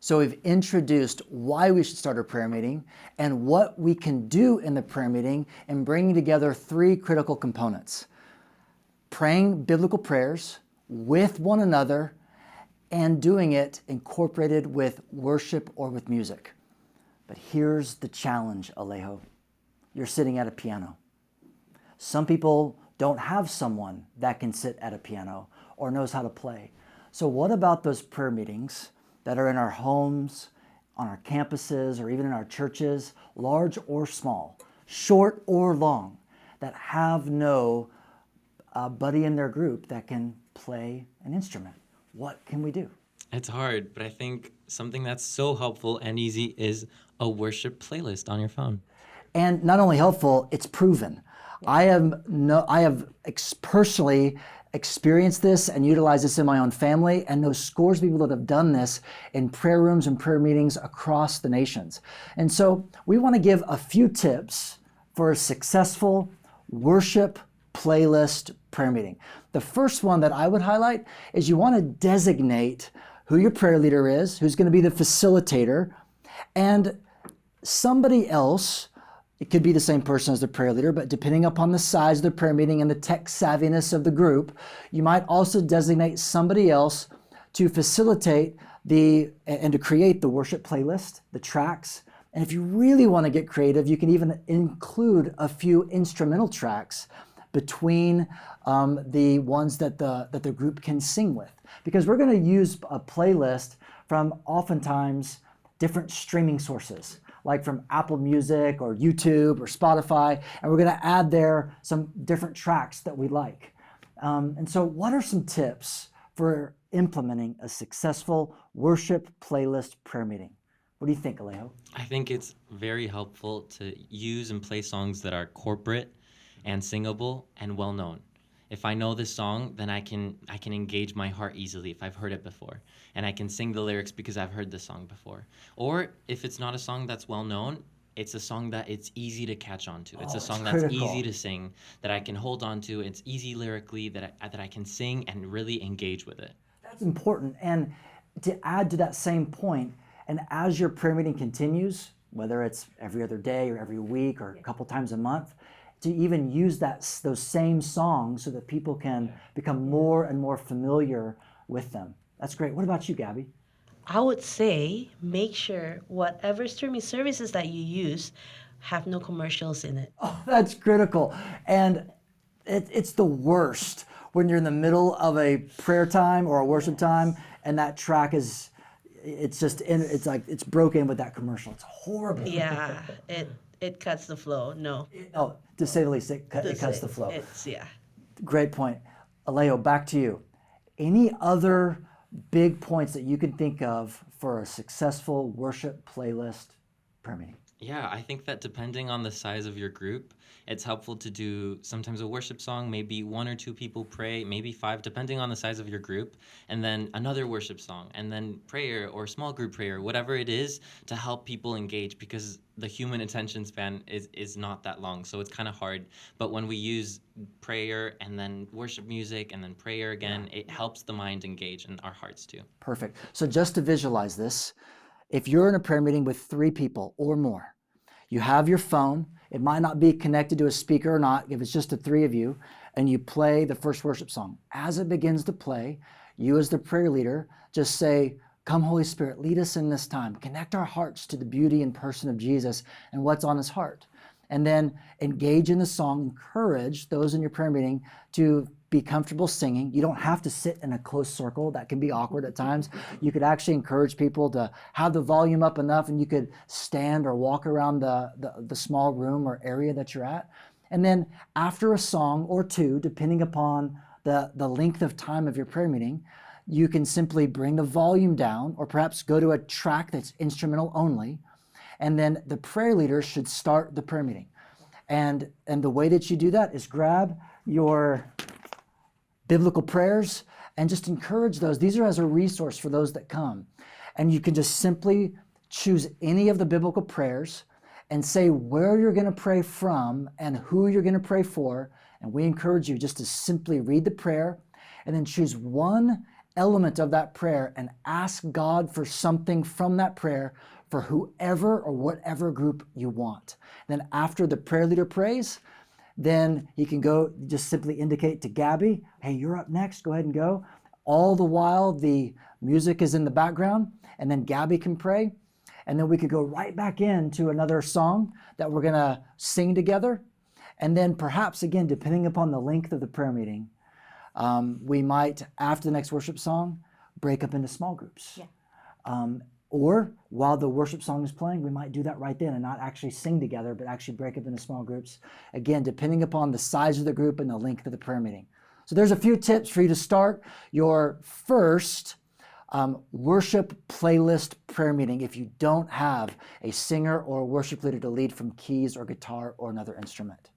So we've introduced why we should start a prayer meeting and what we can do in the prayer meeting and bringing together three critical components: praying biblical prayers with one another and doing it incorporated with worship or with music. But here's the challenge, Alejo. You're sitting at a piano. Some people don't have someone that can sit at a piano or knows how to play. So what about those prayer meetings that are in our homes, on our campuses, or even in our churches, large or small, short or long, that have no buddy in their group that can play an instrument? What can we do? It's hard, but I think something that's so helpful and easy is a worship playlist on your phone. And not only helpful, it's proven. I have personally experienced this and utilized this in my own family, and know scores of people that have done this in prayer rooms and prayer meetings across the nations. And so we want to give a few tips for a successful worship playlist prayer meeting. The first one that I would highlight is you want to designate who your prayer leader is, who's going to be the facilitator, and somebody else. It could be the same person as the prayer leader, but depending upon the size of the prayer meeting and the tech savviness of the group, you might also designate somebody else to facilitate and to create the worship playlist, the tracks. And if you really want to get creative, you can even include a few instrumental tracks between the ones that the group can sing with. Because we're going to use a playlist from oftentimes different streaming sources, like from Apple Music or YouTube or Spotify, and we're going to add there some different tracks that we like. And so what are some tips for implementing a successful worship playlist prayer meeting? What do you think, Alejo? I think it's very helpful to use and play songs that are corporate and singable and well known. If I know this song, then I can engage my heart easily if I've heard it before. And I can sing the lyrics because I've heard the song before. Or if it's not a song that's well known, it's a song that it's easy to catch on to. It's a song that's easy to sing, that I can hold on to. It's easy lyrically, that I can sing and really engage with it. That's important. And to add to that same point, and as your prayer meeting continues, whether it's every other day or every week or a couple times a month, to even use those same songs so that people can become more and more familiar with them. That's great. What about you, Gabby? I would say make sure whatever streaming services that you use have no commercials in it. Oh, that's critical. And it's the worst when you're in the middle of a prayer time or a worship time and that track is, it's like it's broken with that commercial. It's horrible. Yeah, it cuts the flow. No. Oh, to say the least, it cuts the flow. Yeah. Great point. Alejo, back to you. Any other big points that you can think of for a successful worship playlist prayer meeting? Yeah, I think that depending on the size of your group, it's helpful to do sometimes a worship song, maybe one or two people pray, maybe five, depending on the size of your group, and then another worship song, and then prayer or small group prayer, whatever it is, to help people engage, because the human attention span is not that long, so it's kind of hard. But when we use prayer and then worship music and then prayer again, it helps the mind engage and our hearts too. Perfect. So just to visualize this, if you're in a prayer meeting with 3 people or more, you have your phone. It might not be connected to a speaker or not, if it's just the 3 of you, and you play the first worship song. As it begins to play, you as the prayer leader just say, "Come, Holy Spirit, lead us in this time. Connect our hearts to the beauty and person of Jesus and what's on his heart." And then engage in the song, encourage those in your prayer meeting to be comfortable singing. You don't have to sit in a close circle. That can be awkward at times. You could actually encourage people to have the volume up enough, and you could stand or walk around the small room or area that you're at. And then after a song or two, depending upon the length of time of your prayer meeting, you can simply bring the volume down or perhaps go to a track that's instrumental only. And then the prayer leader should start the prayer meeting. And the way that you do that is grab your biblical prayers and just encourage those. These are as a resource for those that come. And you can just simply choose any of the biblical prayers and say where you're going to pray from and who you're going to pray for. And we encourage you just to simply read the prayer and then choose one element of that prayer and ask God for something from that prayer for whoever or whatever group you want. Then after the prayer leader prays, then he can go just simply indicate to Gabby, hey, you're up next, go ahead and go. All the while the music is in the background, and then Gabby can pray. And then we could go right back into another song that we're gonna sing together. And then perhaps, again, depending upon the length of the prayer meeting, we might, after the next worship song, break up into small groups. Or while the worship song is playing, we might do that right then and not actually sing together, but actually break up into small groups. Again, depending upon the size of the group and the length of the prayer meeting. So there's a few tips for you to start your first worship playlist prayer meeting if you don't have a singer or a worship leader to lead from keys or guitar or another instrument.